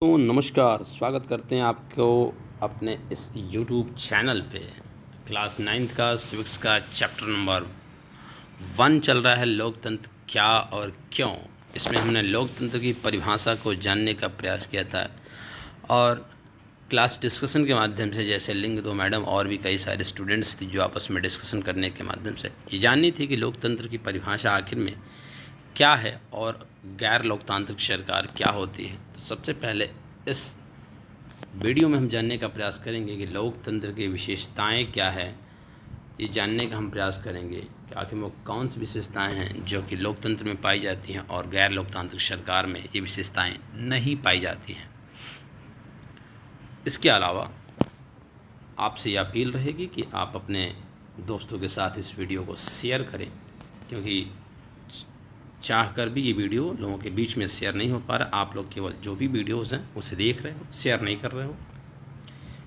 तो नमस्कार, स्वागत करते हैं आपको अपने इस यूट्यूब चैनल पे। क्लास 9th का सिविक्स का चैप्टर नंबर 1 चल रहा है, लोकतंत्र क्या और क्यों। इसमें हमने लोकतंत्र की परिभाषा को जानने का प्रयास किया था और क्लास डिस्कशन के माध्यम से, जैसे लिंग दो मैडम और भी कई सारे स्टूडेंट्स थी जो आपस में डिस्कशन करने के माध्यम से ये जाननी थी कि लोकतंत्र की परिभाषा आखिर में क्या है और गैर लोकतांत्रिक सरकार क्या होती है। तो सबसे पहले इस वीडियो में हम जानने का प्रयास करेंगे कि लोकतंत्र की विशेषताएं क्या है। ये जानने का हम प्रयास करेंगे कि आखिर वो कौन सी विशेषताएं हैं जो कि लोकतंत्र में पाई जाती हैं और गैर लोकतांत्रिक सरकार में ये विशेषताएं नहीं पाई जाती हैं। इसके अलावा आपसे ये अपील रहेगी कि आप अपने दोस्तों के साथ इस वीडियो को शेयर करें, क्योंकि चाहकर भी ये वीडियो लोगों के बीच में शेयर नहीं हो पा रहा। आप लोग केवल जो भी वीडियोज़ हैं उसे देख रहे हो, शेयर नहीं कर रहे हो।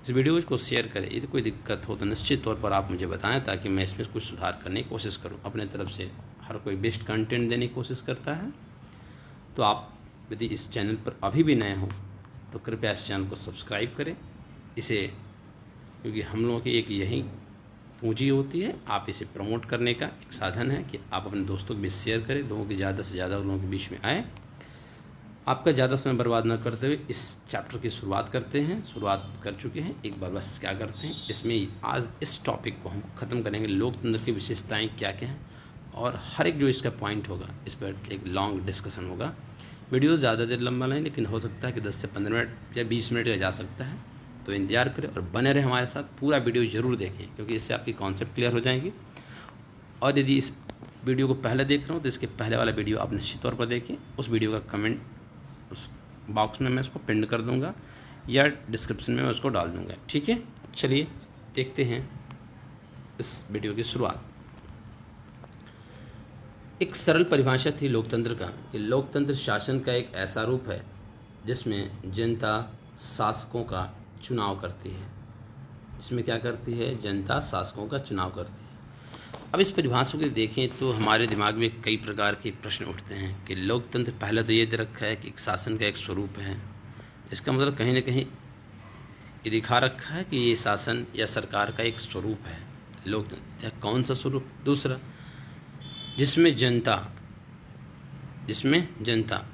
इस वीडियो को शेयर करें। यदि कोई दिक्कत हो तो निश्चित तौर पर आप मुझे बताएं, ताकि मैं इसमें कुछ सुधार करने की कोशिश करूं। अपने तरफ से हर कोई बेस्ट कंटेंट देने की कोशिश करता है। तो आप यदि इस चैनल पर अभी भी नए हो तो कृपया इस चैनल को सब्सक्राइब करें इसे, क्योंकि हम लोगों की एक यही पूंजी होती है। आप इसे प्रमोट करने का एक साधन है कि आप अपने दोस्तों के बीच शेयर करें, लोगों के ज़्यादा से ज़्यादा लोगों के बीच में आए। आपका ज़्यादा समय बर्बाद न करते हुए इस चैप्टर की शुरुआत करते हैं। शुरुआत कर चुके हैं, एक बार बस क्या करते हैं, इसमें आज इस टॉपिक को हम ख़त्म करेंगे, लोकतंत्र की विशेषताएँ क्या क्या हैं, और हर एक जो इसका पॉइंट होगा इस पर एक लॉन्ग डिस्कशन होगा। वीडियो ज़्यादा देर लंबा नहीं, लेकिन हो सकता है कि 10 से 15 मिनट या 20 मिनट का जा सकता है। तो इंतज़ार करें और बने रहें हमारे साथ, पूरा वीडियो ज़रूर देखें, क्योंकि इससे आपकी कॉन्सेप्ट क्लियर हो जाएंगी। और यदि इस वीडियो को पहले देख रहे हो तो इसके पहले वाला वीडियो आप निश्चित तौर पर देखें। उस वीडियो का कमेंट उस बॉक्स में मैं उसको पिन कर दूंगा या डिस्क्रिप्शन में मैं उसको डाल दूंगा। ठीक है, चलिए देखते हैं इस वीडियो की शुरुआत। एक सरल परिभाषा थी लोकतंत्र का कि लोकतंत्र शासन का एक ऐसा रूप है जिसमें जनता शासकों का चुनाव करती है। इसमें क्या करती है? जनता शासकों का चुनाव करती है। अब इस परिभाषा को देखें तो हमारे दिमाग में कई प्रकार के प्रश्न उठते हैं कि लोकतंत्र पहले तो ये दे रखा है कि एक शासन का एक स्वरूप है। इसका मतलब कहीं ना कहीं ये दिखा रखा है कि ये शासन या सरकार का एक स्वरूप है लोकतंत्र। कौन सा स्वरूप? दूसरा, जिसमें जनता।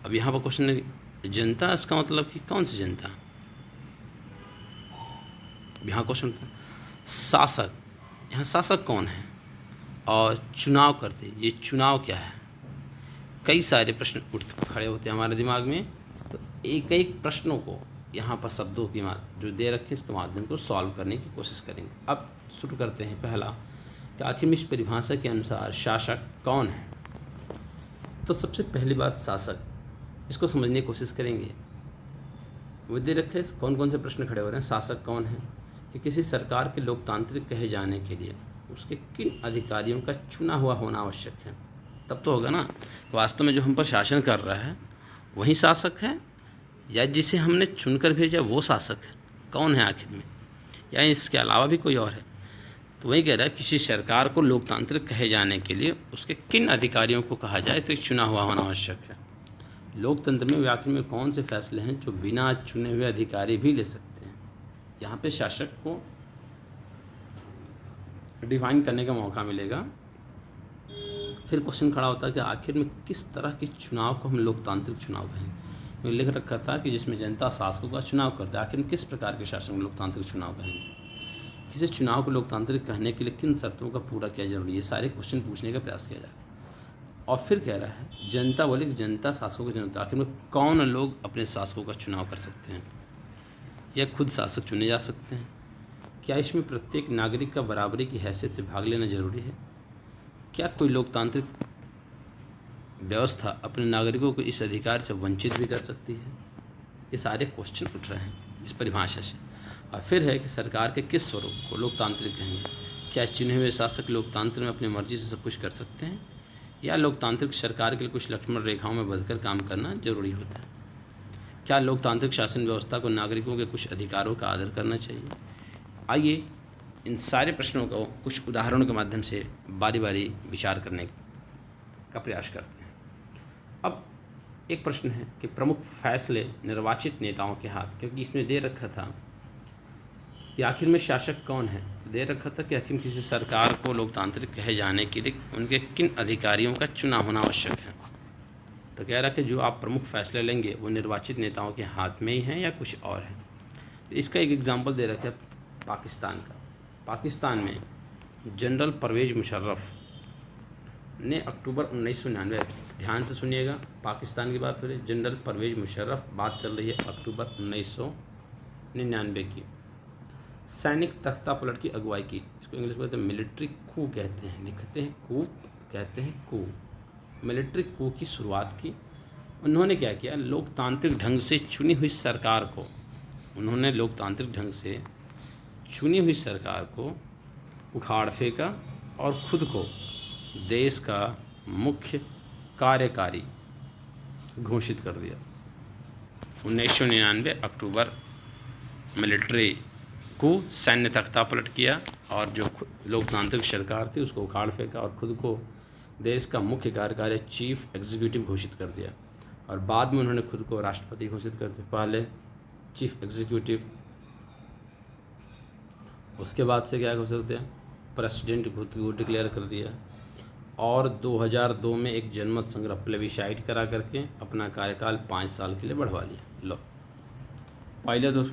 अब यहाँ पर क्वेश्चन है, जनता, इसका मतलब कि कौन सी जनता? यहाँ क्वेश्चन होता है शासक, यहाँ शासक कौन है? और चुनाव करते, ये चुनाव क्या है? कई सारे प्रश्न खड़े होते हैं हमारे दिमाग में। तो एक एक प्रश्नों को यहाँ पर शब्दों की जो दे रखे इसके माध्यम को सॉल्व करने की कोशिश करेंगे। अब शुरू करते हैं। पहला कि आखिर में इस परिभाषा के अनुसार शासक कौन है? तो सबसे पहली बात, शासक, इसको समझने की कोशिश करेंगे। वो दे रखे कौन कौन से प्रश्न खड़े हो रहे हैं। शासक कौन है कि किसी सरकार के लोकतांत्रिक कहे जाने के लिए उसके किन अधिकारियों का चुना हुआ होना आवश्यक है। तब तो होगा ना वास्तव में जो हम पर शासन कर रहा है वही शासक है, या जिसे हमने चुनकर भेजा वो शासक है? कौन है आखिर में? या इसके अलावा भी कोई और है? तो वही कह रहा है किसी सरकार को लोकतांत्रिक कहे जाने के लिए उसके किन अधिकारियों को कहा जाए तो चुना हुआ होना आवश्यक है। लोकतंत्र में आखिर में कौन से फैसले हैं जो बिना चुने हुए अधिकारी भी ले सकते हैं? यहाँ पे शासक को डिफाइन करने का मौका मिलेगा। फिर क्वेश्चन खड़ा होता है कि आखिर में किस तरह के चुनाव को हम लोकतांत्रिक चुनाव कहेंगे। लिख रखा था कि जिसमें जनता शासकों का चुनाव करता है। आखिर में किस प्रकार के शासन को लोकतांत्रिक चुनाव कहेंगे? किसी चुनाव को लोकतांत्रिक कहने के लिए किन शर्तों का पूरा किया जरूरी है? सारे क्वेश्चन पूछने का प्रयास किया जाए। और फिर कह रहा है जनता, बोले कि जनता शासकों का जनता, आखिर में कौन लोग अपने शासकों का चुनाव कर सकते हैं या खुद शासक चुने जा सकते हैं? क्या इसमें प्रत्येक नागरिक का बराबरी की हैसियत से भाग लेना जरूरी है? क्या कोई लोकतांत्रिक व्यवस्था अपने नागरिकों को इस अधिकार से वंचित भी कर सकती है? ये सारे क्वेश्चन उठ रहे हैं इस परिभाषा से। और फिर है कि सरकार के किस स्वरूप को लोकतांत्रिक कहेंगे? क्या चुने हुए शासक लोकतंत्र में अपनी मर्जी से सब कुछ कर सकते हैं, या लोकतांत्रिक सरकार के लिए कुछ लक्ष्मण रेखाओं में बंधकर काम करना जरूरी होता है? क्या लोकतांत्रिक शासन व्यवस्था को नागरिकों के कुछ अधिकारों का आदर करना चाहिए? आइए इन सारे प्रश्नों को कुछ उदाहरणों के माध्यम से बारी बारी विचार करने का प्रयास करते हैं। अब एक प्रश्न है कि प्रमुख फैसले निर्वाचित नेताओं के हाथ, क्योंकि इसमें दे रखा था कि आखिर में शासक कौन है, दे रखा था कि आखिर किसी सरकार को लोकतांत्रिक कहे जाने के लिए उनके किन अधिकारियों का चुनाव होना आवश्यक है। तो कह रहा कि जो आप प्रमुख फैसले लेंगे वो निर्वाचित नेताओं के हाथ में ही हैं या कुछ और है। तो इसका एक एग्जांपल दे रखा है पाकिस्तान का। पाकिस्तान में जनरल परवेज़ मुशर्रफ ने अक्टूबर 1999, ध्यान से सुनिएगा, पाकिस्तान की बात हो रही है, जनरल परवेज़ मुशर्रफ, बात चल रही है अक्टूबर 1999 की, सैनिक तख्ता पलट की अगुवाई की। इसको इंग्लिश में कहते हैं मिलिट्री कू कहते हैं, लिखते हैं कू, कहते हैं कू, मिलिट्री कू की शुरुआत की। उन्होंने क्या किया, लोकतांत्रिक ढंग से चुनी हुई सरकार को, उन्होंने लोकतांत्रिक ढंग से चुनी हुई सरकार को उखाड़ फेंका और खुद को देश का मुख्य कार्यकारी घोषित कर दिया। 1999 अक्टूबर मिलिट्री को सैन्य तख्ता पलट किया और जो लोकतांत्रिक सरकार थी उसको उखाड़ फेंका और खुद को देश का मुख्य कार्यकारी चीफ एग्जीक्यूटिव घोषित कर दिया। और बाद में उन्होंने खुद को राष्ट्रपति घोषित कर दिया, पहले चीफ एग्जीक्यूटिव, उसके बाद से क्या घोषित किया, प्रेसिडेंट खुद को डिक्लेयर कर दिया। और 2002 में एक जनमत संग्रह प्लेबिसाइट करा करके अपना कार्यकाल 5 साल के लिए बढ़वा लिया। लो, पहले तो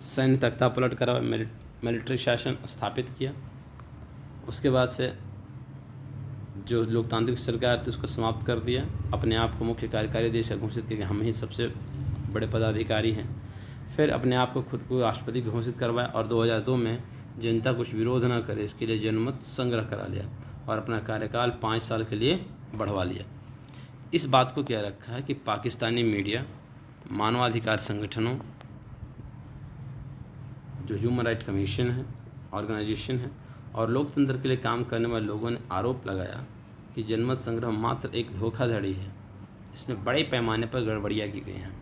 सैन्य तख्ता पलट करा, मिलिट्री शासन स्थापित किया, उसके बाद से जो लोकतांत्रिक सरकार थी उसको समाप्त कर दिया, अपने आप को मुख्य कार्यकारी देश का घोषित किया कि हम ही सबसे बड़े पदाधिकारी हैं। फिर अपने आप को खुद को राष्ट्रपति घोषित करवाया और 2002 में जनता कुछ विरोध ना करे इसके लिए जनमत संग्रह करा लिया और अपना कार्यकाल 5 साल के लिए बढ़वा लिया। इस बात को क्या रखा है कि पाकिस्तानी मीडिया, मानवाधिकार संगठनों, जो ह्यूमन राइट कमीशन है, ऑर्गेनाइजेशन है और लोकतंत्र के लिए काम करने वाले लोगों ने आरोप लगाया कि जनमत संग्रह मात्र एक धोखाधड़ी है, इसमें बड़े पैमाने पर गड़बड़ियाँ की गई हैं।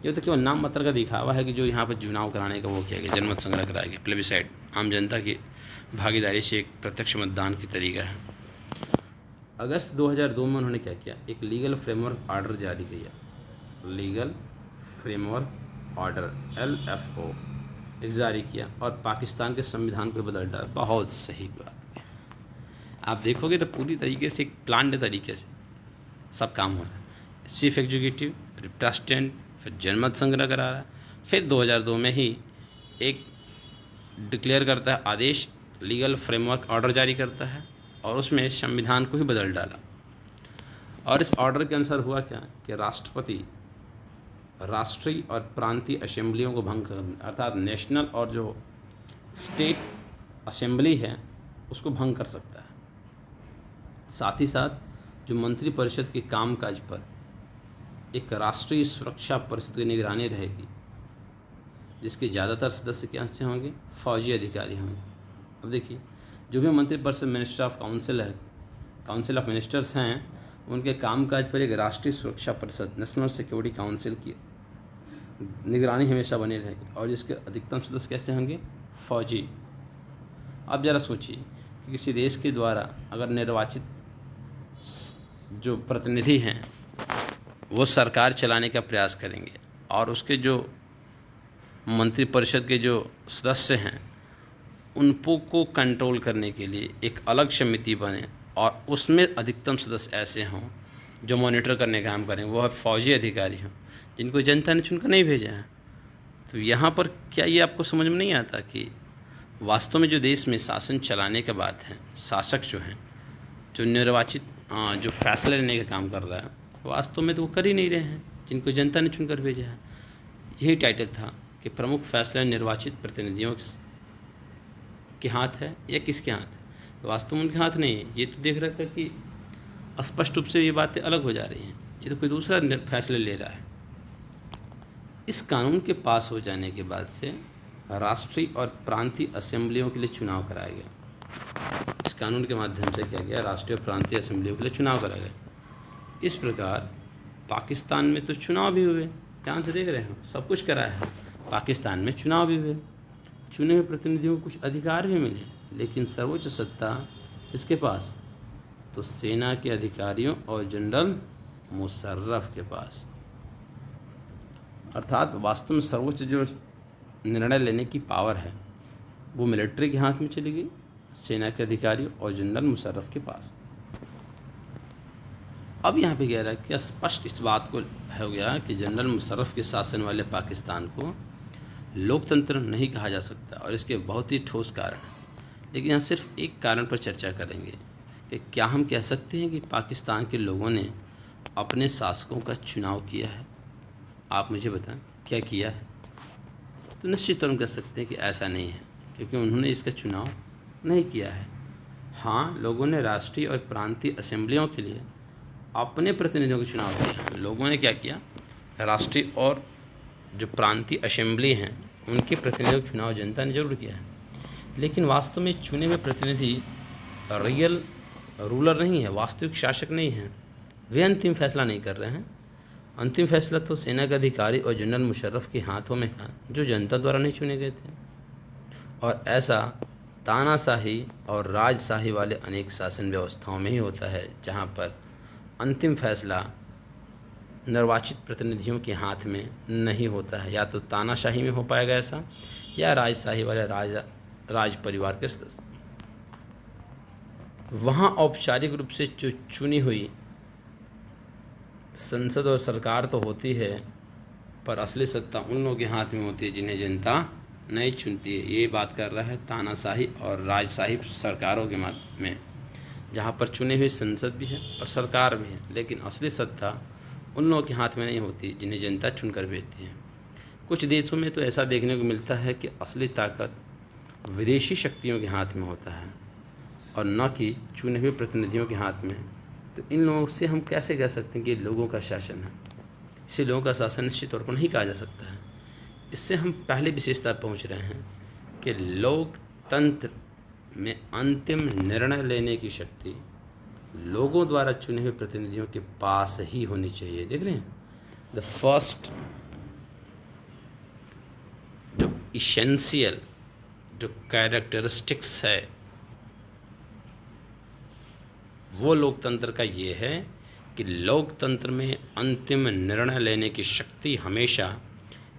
ये तो केवल नाम मात्र का दिखावा है कि जो यहाँ पर चुनाव कराने का वो किया गया, जनमत संग्रह कराया गया, प्लेबिसाइट, आम जनता की भागीदारी से एक प्रत्यक्ष मतदान की तरीका है। अगस्त 2002 में उन्होंने क्या किया, एक लीगल फ्रेमवर्क ऑर्डर जारी किया, लीगल फ्रेमवर्क ऑर्डर LFO एक जारी किया और पाकिस्तान के संविधान को बदल डाला। बहुत सही बात है, आप देखोगे तो पूरी तरीके से एक प्लान्ड तरीके से सब काम हो रहा है। चीफ एग्जीक्यूटिव, फिर प्रेसिडेंट, फिर जनमत संग्रह करा रहा है, फिर 2002 में ही एक डिक्लेयर करता है आदेश, लीगल फ्रेमवर्क ऑर्डर जारी करता है और उसमें संविधान को ही बदल डाला। और इस ऑर्डर के अनुसार हुआ क्या कि राष्ट्रपति राष्ट्रीय और प्रांतीय असेंबलियों को भंग कर, अर्थात नेशनल और जो स्टेट असेंबली है उसको भंग कर सकता है। साथ ही साथ जो मंत्रिपरिषद के कामकाज पर एक राष्ट्रीय सुरक्षा परिषद की निगरानी रहेगी, जिसके ज़्यादातर सदस्य क्या से होंगे, फौजी अधिकारी होंगे। अब देखिए, जो भी मंत्रिपरिषद मिनिस्टर ऑफ काउंसिल है, काउंसिल ऑफ मिनिस्टर्स हैं, उनके कामकाज पर एक राष्ट्रीय सुरक्षा परिषद, नेशनल सिक्योरिटी काउंसिल की निगरानी हमेशा बनी रहेगी और जिसके अधिकतम सदस्य कैसे होंगे, फौजी। अब ज़रा सोचिए कि किसी देश के द्वारा अगर निर्वाचित जो प्रतिनिधि हैं वो सरकार चलाने का प्रयास करेंगे और उसके जो मंत्रिपरिषद के जो सदस्य हैं उनको कंट्रोल करने के लिए एक अलग समिति बने और उसमें अधिकतम सदस्य ऐसे हों जो मॉनिटर करने का काम करें, वो फौजी अधिकारी हों जिनको जनता ने चुनकर नहीं भेजा है। तो यहाँ पर क्या ये आपको समझ में नहीं आता कि वास्तव में जो देश में शासन चलाने के बाद है, शासक जो हैं, जो निर्वाचित जो फैसले लेने का काम कर रहा है, वास्तव में तो वो कर ही नहीं रहे हैं जिनको जनता ने चुनकर भेजा है। यही टाइटल था कि प्रमुख फैसला निर्वाचित प्रतिनिधियों के हाथ है या किसके हाथ है। तो वास्तव में उनके हाथ नहीं है। ये तो देख रहा था कि स्पष्ट रूप से ये बातें अलग हो जा रही हैं, ये तो कोई दूसरा फैसले ले रहा है। इस कानून के पास हो जाने के बाद से राष्ट्रीय और प्रांतीय असेंबलियों के लिए चुनाव कराया गया। इस कानून के माध्यम से क्या गया, राष्ट्रीय और प्रांतीय असेंबलियों के लिए चुनाव कराया गया। इस प्रकार पाकिस्तान में तो चुनाव भी हुए, ध्यान से देख रहे हो, सब कुछ कराया है। पाकिस्तान में चुनाव भी हुए, चुने हुए प्रतिनिधियों को कुछ अधिकार भी मिले, लेकिन सर्वोच्च सत्ता किसके पास, तो सेना के अधिकारियों और जनरल मुशर्रफ के पास। अर्थात वास्तव में सर्वोच्च जो निर्णय लेने की पावर है वो मिलिट्री के हाथ में चली गई, सेना के अधिकारी और जनरल मुशर्रफ के पास। अब यहाँ पे कह रहा है कि स्पष्ट इस बात को हो गया कि जनरल मुशर्रफ के शासन वाले पाकिस्तान को लोकतंत्र नहीं कहा जा सकता, और इसके बहुत ही ठोस कारण हैं। लेकिन यहाँ सिर्फ एक कारण पर चर्चा करेंगे कि क्या हम कह सकते हैं कि पाकिस्तान के लोगों ने अपने शासकों का चुनाव किया है? आप मुझे बताएं, क्या किया है? तो निश्चित तौर पर कह सकते हैं कि ऐसा नहीं है, क्योंकि उन्होंने इसका चुनाव नहीं किया है। हाँ, लोगों ने राष्ट्रीय और प्रांतीय असेंबलियों के लिए अपने प्रतिनिधियों का चुनाव किया है। लोगों ने क्या किया? राष्ट्रीय और जो प्रांतीय असेंबली हैं उनके प्रतिनिधियों का चुनाव जनता ने जरूर किया है, लेकिन वास्तव में चुने हुए प्रतिनिधि रियल रूलर नहीं है, वास्तविक शासक नहीं हैं। वे अंतिम फैसला नहीं कर रहे हैं। अंतिम फैसला तो सेना के अधिकारी और जनरल मुशर्रफ के हाथों में था, जो जनता द्वारा नहीं चुने गए थे। और ऐसा तानाशाही और राजशाही वाले अनेक शासन व्यवस्थाओं में ही होता है, जहाँ पर अंतिम फैसला निर्वाचित प्रतिनिधियों के हाथ में नहीं होता है। या तो तानाशाही में हो पाएगा ऐसा, या राजशाही वाले राज परिवार के सदस्य। वहाँ औपचारिक रूप से जो चुनी हुई संसद और सरकार तो होती है, पर असली सत्ता उन लोगों के हाथ में होती है जिन्हें जनता नहीं चुनती है। ये बात कर रहा है तानाशाही और राजशाही सरकारों के में, जहाँ पर चुनी हुई संसद भी है और सरकार भी है, लेकिन असली सत्ता उन लोगों के हाथ में नहीं होती जिन्हें जनता चुनकर भेजती है। कुछ देशों में तो ऐसा देखने को मिलता है कि असली ताकत विदेशी शक्तियों के हाथ में होता है और न कि चुने हुए प्रतिनिधियों के हाथ में। तो इन लोगों से हम कैसे कह सकते हैं कि लोगों का शासन है? इसे लोगों का शासन निश्चित तौर पर नहीं कहा जा सकता है। इससे हम पहले विशेषता पहुंच रहे हैं कि लोकतंत्र में अंतिम निर्णय लेने की शक्ति लोगों द्वारा चुने हुए प्रतिनिधियों के पास ही होनी चाहिए। देख रहे हैं, द फर्स्ट जो इसेंशियल जो कैरेक्टरिस्टिक्स है वो लोकतंत्र का ये है कि लोकतंत्र में अंतिम निर्णय लेने की शक्ति हमेशा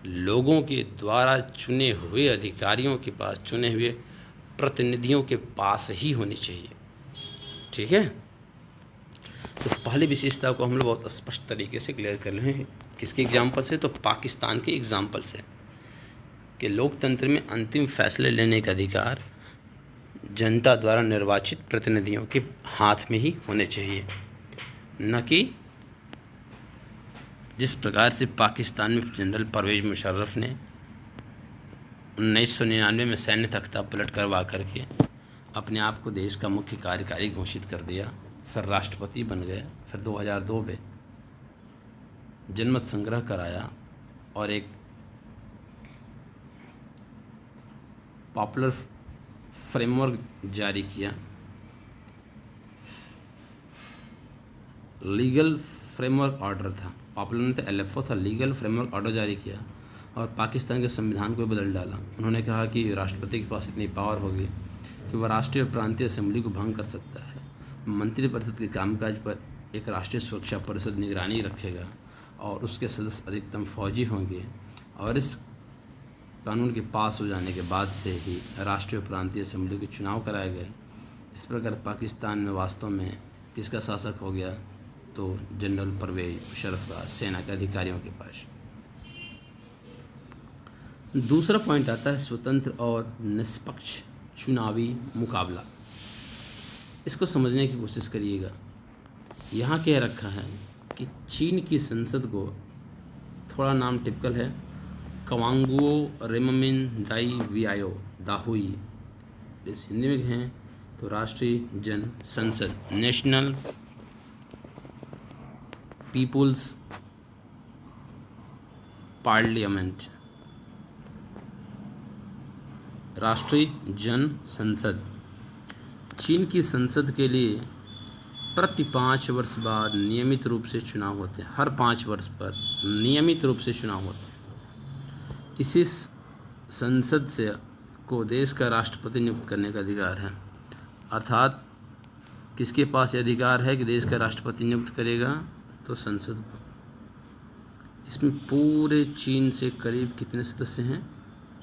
लोगों के द्वारा चुने हुए अधिकारियों के पास, चुने हुए प्रतिनिधियों के पास ही होनी चाहिए। ठीक है, तो पहली विशेषता को हम लोग बहुत स्पष्ट तरीके से क्लियर कर रहे हैं। किसके एग्जाम्पल से? तो पाकिस्तान के एग्जाम्पल से, कि लोकतंत्र में अंतिम फैसले लेने का अधिकार जनता द्वारा निर्वाचित प्रतिनिधियों के हाथ में ही होने चाहिए, न कि जिस प्रकार से पाकिस्तान में जनरल परवेज़ मुशर्रफ ने 1999 में सैन्य तख्ता पलट करवा करके अपने आप को देश का मुख्य कार्यकारी घोषित कर दिया, फिर राष्ट्रपति बन गए, फिर 2002 में जनमत संग्रह कराया और एक पॉपुलर फ्रेमवर्क जारी किया, लीगल फ्रेमवर्क ऑर्डर था, पॉपुलर नहीं था, LFO था, लीगल फ्रेमवर्क ऑर्डर जारी किया और पाकिस्तान के संविधान को बदल डाला। उन्होंने कहा कि राष्ट्रपति के पास इतनी पावर होगी कि वह राष्ट्रीय और प्रांतीय असेंबली को भंग कर सकता है। मंत्रिपरिषद के कामकाज पर एक राष्ट्रीय सुरक्षा परिषद निगरानी रखेगा और उसके सदस्य अधिकतम फौजी होंगे, और इस कानून के पास हो जाने के बाद से ही राष्ट्रीय और प्रांतीय असेंबली के चुनाव कराए गए। इस प्रकार पाकिस्तान में वास्तव में किसका शासक हो गया? तो जनरल परवेज़ मुशर्रफ का, सेना के अधिकारियों के पास। दूसरा पॉइंट आता है स्वतंत्र और निष्पक्ष चुनावी मुकाबला। इसको समझने की कोशिश करिएगा। यहाँ कह रखा है कि चीन की संसद को, थोड़ा नाम टिपिकल है, कवांगुओ रेममिन दाई वियायो दाहुई, इस हिंदी में हैं तो राष्ट्रीय जन संसद, नेशनल पीपुल्स पार्लियामेंट, राष्ट्रीय जन संसद। चीन की संसद के लिए प्रति 5 वर्ष बाद नियमित रूप से चुनाव होते हैं। हर 5 वर्ष पर नियमित रूप से चुनाव होते हैं। इसी संसद से को देश का राष्ट्रपति नियुक्त करने का अधिकार है। अर्थात किसके पास ये अधिकार है कि देश का राष्ट्रपति नियुक्त करेगा? तो संसद को। इसमें पूरे चीन से करीब कितने सदस्य हैं?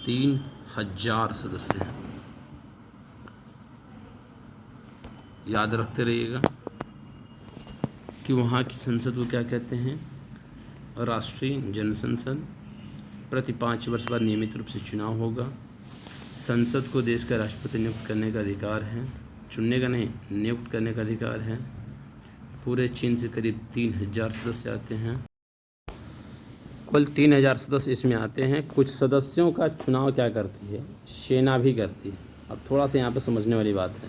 3000 सदस्य हैं। याद रखते रहिएगा कि वहाँ की संसद को क्या कहते हैं? राष्ट्रीय जनसंसद। प्रति 5 वर्ष बाद नियमित रूप से चुनाव होगा। संसद को देश का राष्ट्रपति नियुक्त करने का अधिकार है, चुनने का नहीं, नियुक्त करने का अधिकार है। पूरे चीन से करीब 3000 सदस्य आते हैं। कुल 3000 सदस्य इसमें आते हैं। कुछ सदस्यों का चुनाव क्या करती है? सेना भी करती है। अब थोड़ा सा यहाँ पे समझने वाली बात है।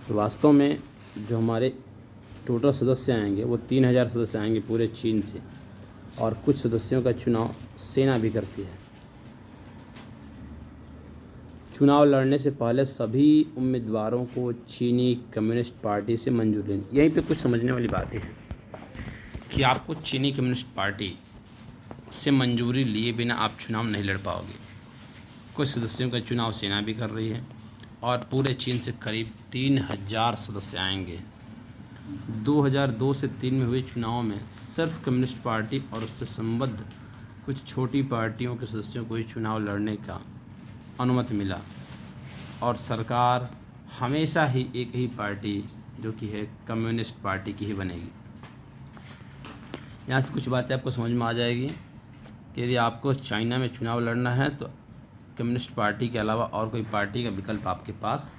तो वास्तव में जो हमारे टोटल सदस्य आएंगे वो 3000 सदस्य आएंगे पूरे चीन से, और कुछ सदस्यों का चुनाव सेना भी करती है। चुनाव लड़ने से पहले सभी उम्मीदवारों को चीनी कम्युनिस्ट पार्टी से मंजूरी लेनी। यहीं पे कुछ समझने वाली बातें हैं कि आपको चीनी कम्युनिस्ट पार्टी से मंजूरी लिए बिना आप चुनाव नहीं लड़ पाओगे। कुछ सदस्यों का चुनाव सेना भी कर रही है, और पूरे चीन से करीब 3000 सदस्य आएंगे। 2002 से 3 में हुए चुनाव में सिर्फ कम्युनिस्ट पार्टी और उससे संबद्ध कुछ छोटी पार्टियों के सदस्यों को ही चुनाव लड़ने का अनुमति मिला, और सरकार हमेशा ही एक ही पार्टी जो कि है कम्युनिस्ट पार्टी की ही बनेगी। यहाँ से कुछ बातें आपको समझ में आ जाएगी कि यदि आपको चाइना में चुनाव लड़ना है तो कम्युनिस्ट पार्टी के अलावा और कोई पार्टी का विकल्प आपके पास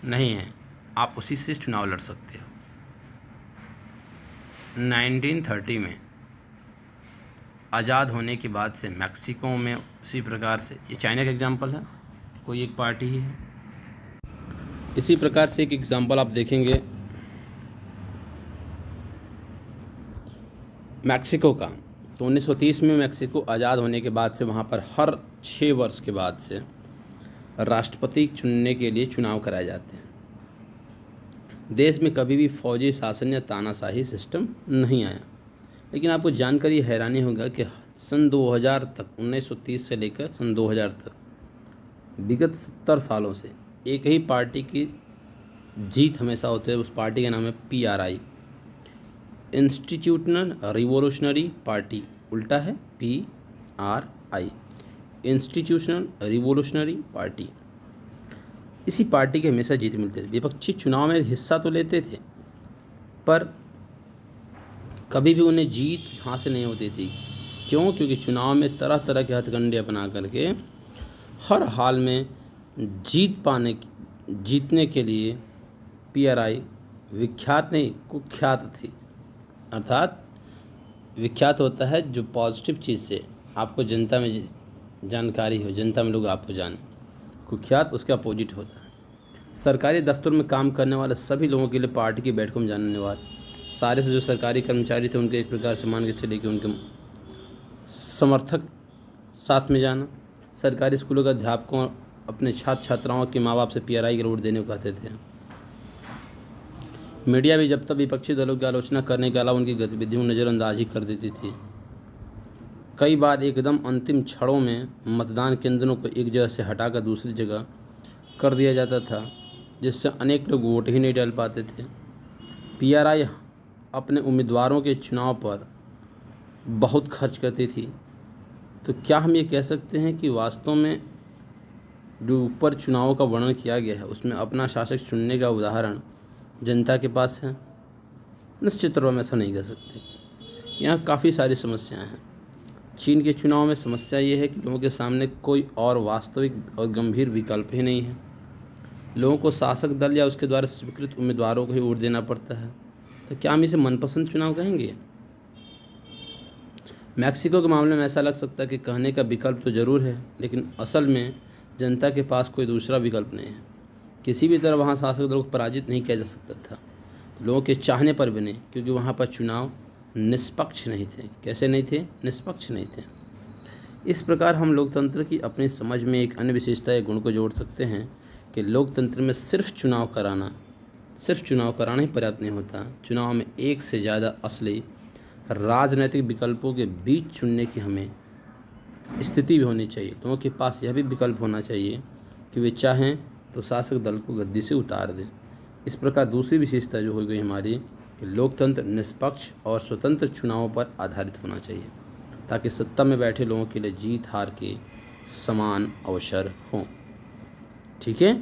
नहीं है, आप उसी से चुनाव लड़ सकते हो। 1930 में आज़ाद होने के बाद से मैक्सिको में उसी प्रकार से, ये चाइना का एग्जाम्पल है, कोई एक पार्टी ही है। इसी प्रकार से एक एग्जाम्पल आप देखेंगे मैक्सिको का। तो 1930 में मैक्सिको आज़ाद होने के बाद से वहाँ पर हर 6 वर्ष के बाद से राष्ट्रपति चुनने के लिए चुनाव कराए जाते हैं। देश में कभी भी फौजी शासन या तानाशाही सिस्टम नहीं आया। लेकिन आपको जानकर हैरानी होगा कि सन 2000 तक, 1930 से लेकर सन 2000 तक, विगत 70 सालों से एक ही पार्टी की जीत हमेशा होती है। उस पार्टी का नाम है PRI, इंस्टीट्यूशनल रिवोल्यूशनरी पार्टी। उल्टा है PRI, इंस्टीट्यूशनल रिवोल्यूशनरी पार्टी। इसी पार्टी के हमेशा जीत मिलते थे। विपक्षी चुनाव में हिस्सा तो लेते थे, पर कभी भी उन्हें जीत हासिल नहीं होती थी। क्यों? क्योंकि चुनाव में तरह तरह के हथकंडे अपना करके हर हाल में जीतने के लिए PRI विख्यात नहीं कुख्यात थी। अर्थात विख्यात होता है जो पॉजिटिव चीज़ से आपको जनता में जानकारी हो, जनता में लोग आपको जाने। कुख्यात उसका अपोजिट होता है। सरकारी दफ्तर में काम करने वाले सभी लोगों के लिए पार्टी की बैठकों में जाना अनिवार्य। सारे से जो सरकारी कर्मचारी थे उनके एक प्रकार से मान के चले कि उनके समर्थक साथ में जाना। सरकारी स्कूलों के अध्यापकों अपने छात्र छात्राओं के माँ बाप से PRI के वोट देने को कहते थे। मीडिया भी जब तक विपक्षी दलों की आलोचना करने के अलावा उनकी गतिविधियों को नज़रअंदाज ही कर देती थी। कई बार एकदम अंतिम क्षणों में मतदान केंद्रों को एक जगह से हटाकर दूसरी जगह कर दिया जाता था, जिससे अनेक लोग वोट ही नहीं डाल पाते थे। PRI अपने उम्मीदवारों के चुनाव पर बहुत खर्च करती थी। तो क्या हम ये कह सकते हैं कि वास्तव में जो ऊपर चुनावों का वर्णन किया गया है उसमें अपना शासक चुनने का उदाहरण जनता के पास है? निश्चित तौर पर ऐसा नहीं कह सकते। यहाँ काफ़ी सारी समस्याएं हैं। चीन के चुनाव में समस्या ये है कि लोगों के सामने कोई और वास्तविक और गंभीर विकल्प ही नहीं है। लोगों को शासक दल या उसके द्वारा स्वीकृत उम्मीदवारों को ही वोट देना पड़ता है। तो क्या हम इसे मनपसंद चुनाव कहेंगे? मैक्सिको के मामले में ऐसा लग सकता है कि कहने का विकल्प तो ज़रूर है, लेकिन असल में जनता के पास कोई दूसरा विकल्प नहीं है। किसी भी तरह वहाँ शासक दल को पराजित नहीं किया जा सकता था, तो लोगों के चाहने पर भी नहीं, क्योंकि वहाँ पर चुनाव निष्पक्ष नहीं थे। कैसे नहीं थे? निष्पक्ष नहीं थे। इस प्रकार हम लोकतंत्र की अपनी समझ में एक अन्य विशेषता या गुण को जोड़ सकते हैं कि लोकतंत्र में सिर्फ चुनाव कराना ही पर्याप्त नहीं होता। चुनाव में एक से ज़्यादा असली राजनीतिक विकल्पों के बीच चुनने की हमें स्थिति भी होनी चाहिए। लोगों के पास यह भी विकल्प होना चाहिए कि वे चाहें तो शासक दल को गद्दी से उतार दें। इस प्रकार दूसरी विशेषता जो हो गई हमारी कि लोकतंत्र निष्पक्ष और स्वतंत्र चुनावों पर आधारित होना चाहिए। ताकि सत्ता में बैठे लोगों के लिए जीत हार के समान अवसर हों। ठीक है,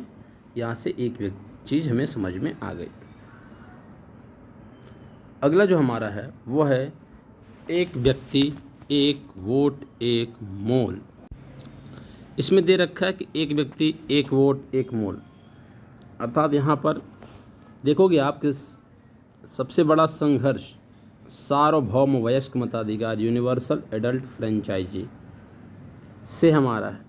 यहाँ से एक चीज़ हमें समझ में आ गई। अगला जो हमारा है वो है एक व्यक्ति एक वोट एक मोल। इसमें दे रखा है कि एक व्यक्ति एक वोट एक मोल, अर्थात यहाँ पर देखोगे आप कि सबसे बड़ा संघर्ष सार्वभौम वयस्क मताधिकार यूनिवर्सल एडल्ट फ्रेंचाइजी से हमारा है।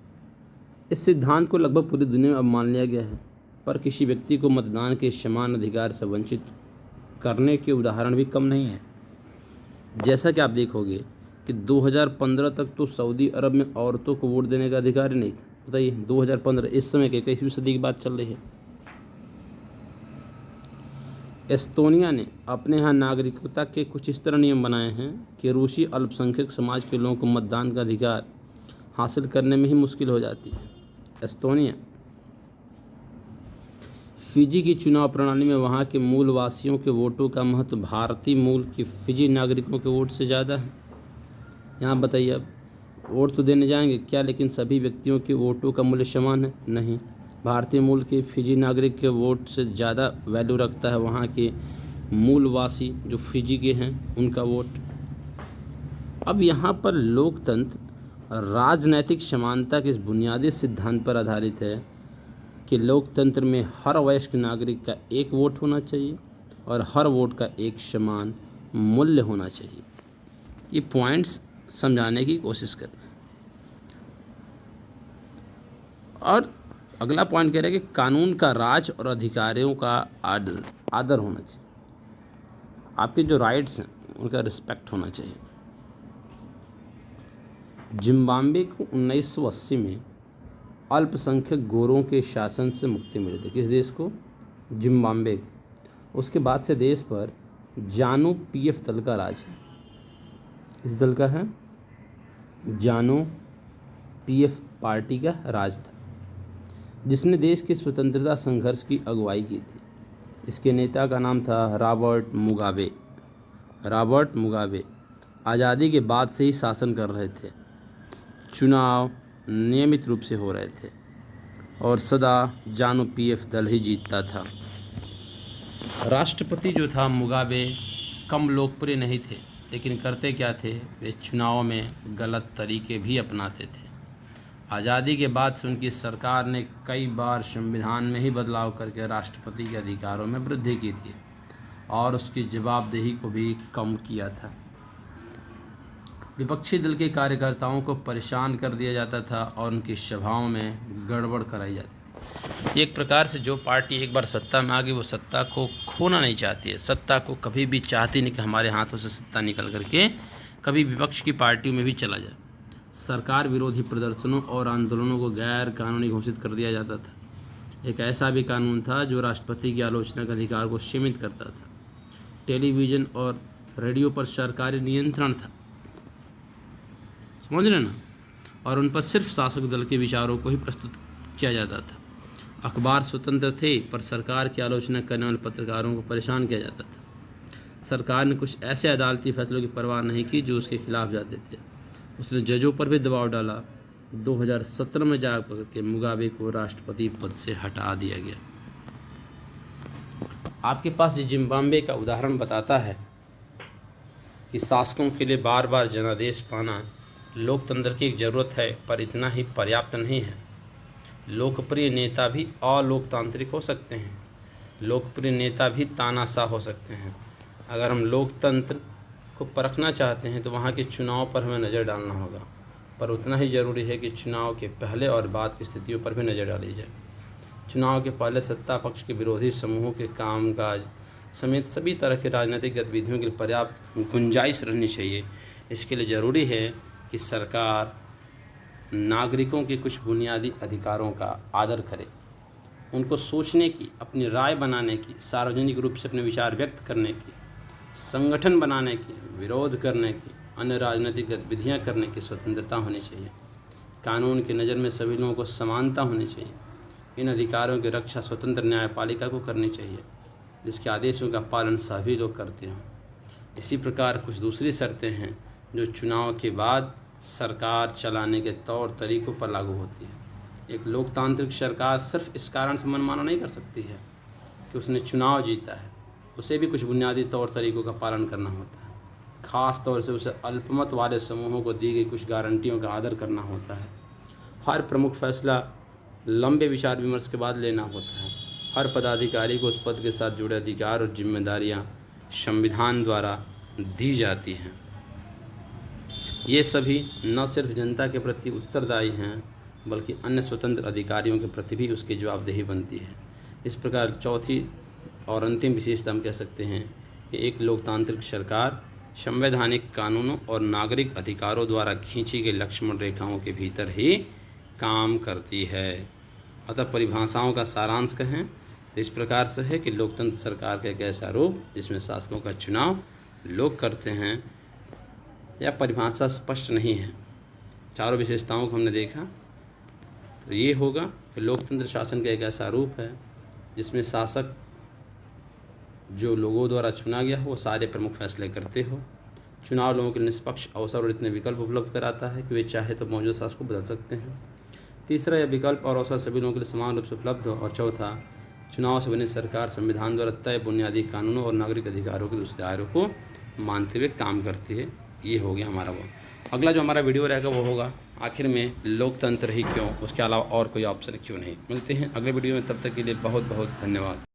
इस सिद्धांत को लगभग पूरी दुनिया में अब मान लिया गया है, पर किसी व्यक्ति को मतदान के समान अधिकार से वंचित करने के उदाहरण भी कम नहीं है। जैसा कि आप देखोगे कि 2015 तक तो सऊदी अरब में औरतों को वोट देने का अधिकार ही नहीं था। बताइए 2015, इस समय के 21वीं सदी की बात चल रही है। एस्तोनिया ने अपने यहाँ नागरिकता के कुछ इस तरह नियम बनाए हैं कि रूसी अल्पसंख्यक समाज के लोगों को मतदान का अधिकार हासिल करने में ही मुश्किल हो जाती है। एस्तोनिया। फिजी की चुनाव प्रणाली में वहाँ के मूल वासियों के वोटों का महत्व भारतीय मूल के फिजी नागरिकों के वोट से ज़्यादा है। यहाँ बताइए, अब वोट तो देने जाएंगे क्या, लेकिन सभी व्यक्तियों के वोटों का मूल्य समान है? नहीं। भारतीय मूल के फिजी नागरिक के वोट से ज़्यादा वैल्यू रखता है वहाँ के मूलवासी जो फिजी के हैं उनका वोट। अब यहाँ पर लोकतंत्र राजनैतिक समानता के इस बुनियादी सिद्धांत पर आधारित है कि लोकतंत्र में हर वयस्क नागरिक का एक वोट होना चाहिए और हर वोट का एक समान मूल्य होना चाहिए। ये पॉइंट्स समझाने की कोशिश करते हैं। और अगला पॉइंट कह रहा है कि कानून का राज और अधिकारियों का आदर होना चाहिए। आपके जो राइट्स हैं उनका रिस्पेक्ट होना चाहिए। जिम्बाब्वे को 1980 में अल्पसंख्यक गोरों के शासन से मुक्ति मिली थी। किस देश को? जिम्बाब्वे। उसके बाद से देश पर जानु पीएफ दल का राज है। इस दल का है जानु पीएफ पार्टी का राज था, जिसने देश के स्वतंत्रता संघर्ष की अगुवाई की थी। इसके नेता का नाम था रॉबर्ट मुगाबे। रॉबर्ट मुगाबे आज़ादी के बाद से ही शासन कर रहे थे। चुनाव नियमित रूप से हो रहे थे और सदा जानु पीएफ दल ही जीतता था। राष्ट्रपति जो था मुगाबे कम लोकप्रिय नहीं थे, लेकिन करते क्या थे, वे चुनाव में गलत तरीके भी अपनाते थे। आज़ादी के बाद से उनकी सरकार ने कई बार संविधान में ही बदलाव करके राष्ट्रपति के अधिकारों में वृद्धि की थी और उसकी जवाबदेही को भी कम किया था। विपक्षी दल के कार्यकर्ताओं को परेशान कर दिया जाता था और उनकी सभाओं में गड़बड़ कराई जाती थी। एक प्रकार से जो पार्टी एक बार सत्ता में आ गई वो सत्ता को खोना नहीं चाहती है, सत्ता को कभी भी चाहती नहीं कि हमारे हाथों से सत्ता निकल करके कभी विपक्ष की पार्टियों में भी चला जाए। सरकार विरोधी प्रदर्शनों और आंदोलनों को गैर कानूनी घोषित कर दिया जाता था। एक ऐसा भी कानून था जो राष्ट्रपति की आलोचना के अधिकार को सीमित करता था। टेलीविज़न और रेडियो पर सरकारी नियंत्रण था, समझ रहे ना, और उन पर सिर्फ शासक दल के विचारों को ही प्रस्तुत किया जाता था। अखबार स्वतंत्र थे, पर सरकार की आलोचना करने वाले पत्रकारों को परेशान किया जाता था। सरकार ने कुछ ऐसे अदालती फैसलों की परवाह नहीं की जो उसके खिलाफ जाते थे। उसने जजों पर भी दबाव डाला। 2017 में जाकर के मुगाबे को राष्ट्रपति पद से हटा दिया गया। आपके पास जिम्बाब्वे का उदाहरण बताता है कि शासकों के लिए बार बार जनादेश पाना लोकतंत्र की एक ज़रूरत है, पर इतना ही पर्याप्त नहीं है। लोकप्रिय नेता भी अलोकतांत्रिक हो सकते हैं, लोकप्रिय नेता भी तानाशाह हो सकते हैं। अगर हम लोकतंत्र को परखना चाहते हैं तो वहाँ के चुनाव पर हमें नज़र डालना होगा, पर उतना ही ज़रूरी है कि चुनाव के पहले और बाद की स्थितियों पर भी नज़र डाली जाए। चुनाव के पहले सत्ता पक्ष के विरोधी समूहों के कामकाज समेत सभी तरह की राजनीतिक गतिविधियों के लिए पर्याप्त गुंजाइश रहनी चाहिए। इसके लिए ज़रूरी है कि सरकार नागरिकों के कुछ बुनियादी अधिकारों का आदर करे, उनको सोचने की, अपनी राय बनाने की, सार्वजनिक रूप से अपने विचार व्यक्त करने की, संगठन बनाने की, विरोध करने की, अन्य राजनीतिक गतिविधियाँ करने की स्वतंत्रता होनी चाहिए। कानून की नज़र में सभी लोगों को समानता होनी चाहिए। इन अधिकारों की रक्षा स्वतंत्र न्यायपालिका को करनी चाहिए, जिसके आदेशों का पालन सभी लोग करते हों। इसी प्रकार कुछ दूसरी शर्तें हैं जो चुनाव के बाद सरकार चलाने के तौर तरीक़ों पर लागू होती है। एक लोकतांत्रिक सरकार सिर्फ इस कारण से मनमाना नहीं कर सकती है कि उसने चुनाव जीता है, उसे भी कुछ बुनियादी तौर तरीक़ों का पालन करना होता है। ख़ास तौर से उसे अल्पमत वाले समूहों को दी गई कुछ गारंटियों का आदर करना होता है। हर प्रमुख फैसला लंबे विचार विमर्श के बाद लेना होता है। हर पदाधिकारी को उस पद के साथ जुड़े अधिकार और जिम्मेदारियां संविधान द्वारा दी जाती हैं। ये सभी न सिर्फ जनता के प्रति उत्तरदायी हैं, बल्कि अन्य स्वतंत्र अधिकारियों के प्रति भी उसकी जवाबदेही बनती है। इस प्रकार चौथी और अंतिम विशेषता हम कह सकते हैं कि एक लोकतांत्रिक सरकार संवैधानिक कानूनों और नागरिक अधिकारों द्वारा खींची गई लक्ष्मण रेखाओं के भीतर ही काम करती है। अतः परिभाषाओं का सारांश कहें तो इस प्रकार से है कि लोकतंत्र सरकार का एक ऐसा रूप जिसमें शासकों का चुनाव लोग करते हैं। यह परिभाषा स्पष्ट नहीं है। चारों विशेषताओं को हमने देखा तो ये होगा कि लोकतंत्र शासन का एक ऐसा रूप है जिसमें शासक जो लोगों द्वारा चुना गया हो वो सारे प्रमुख फैसले करते हो। चुनाव लोगों के निष्पक्ष अवसर और इतने विकल्प उपलब्ध कराता है कि वे चाहे तो मौजूदा शासक को बदल सकते हैं। तीसरा, यह विकल्प और अवसर सभी लोगों के लिए समान रूप से उपलब्ध हो। और चौथा, चुनाव से बनी सरकार संविधान द्वारा तय बुनियादी कानूनों और नागरिक अधिकारों के दूसरे दायरों को मानते हुए काम करती है। ये हो गया हमारा वो। अगला जो हमारा वीडियो रहेगा वो होगा आखिर में लोकतंत्र ही क्यों, उसके अलावा और कोई ऑप्शन क्यों नहीं। मिलते हैं अगले वीडियो में, तब तक के लिए बहुत बहुत धन्यवाद।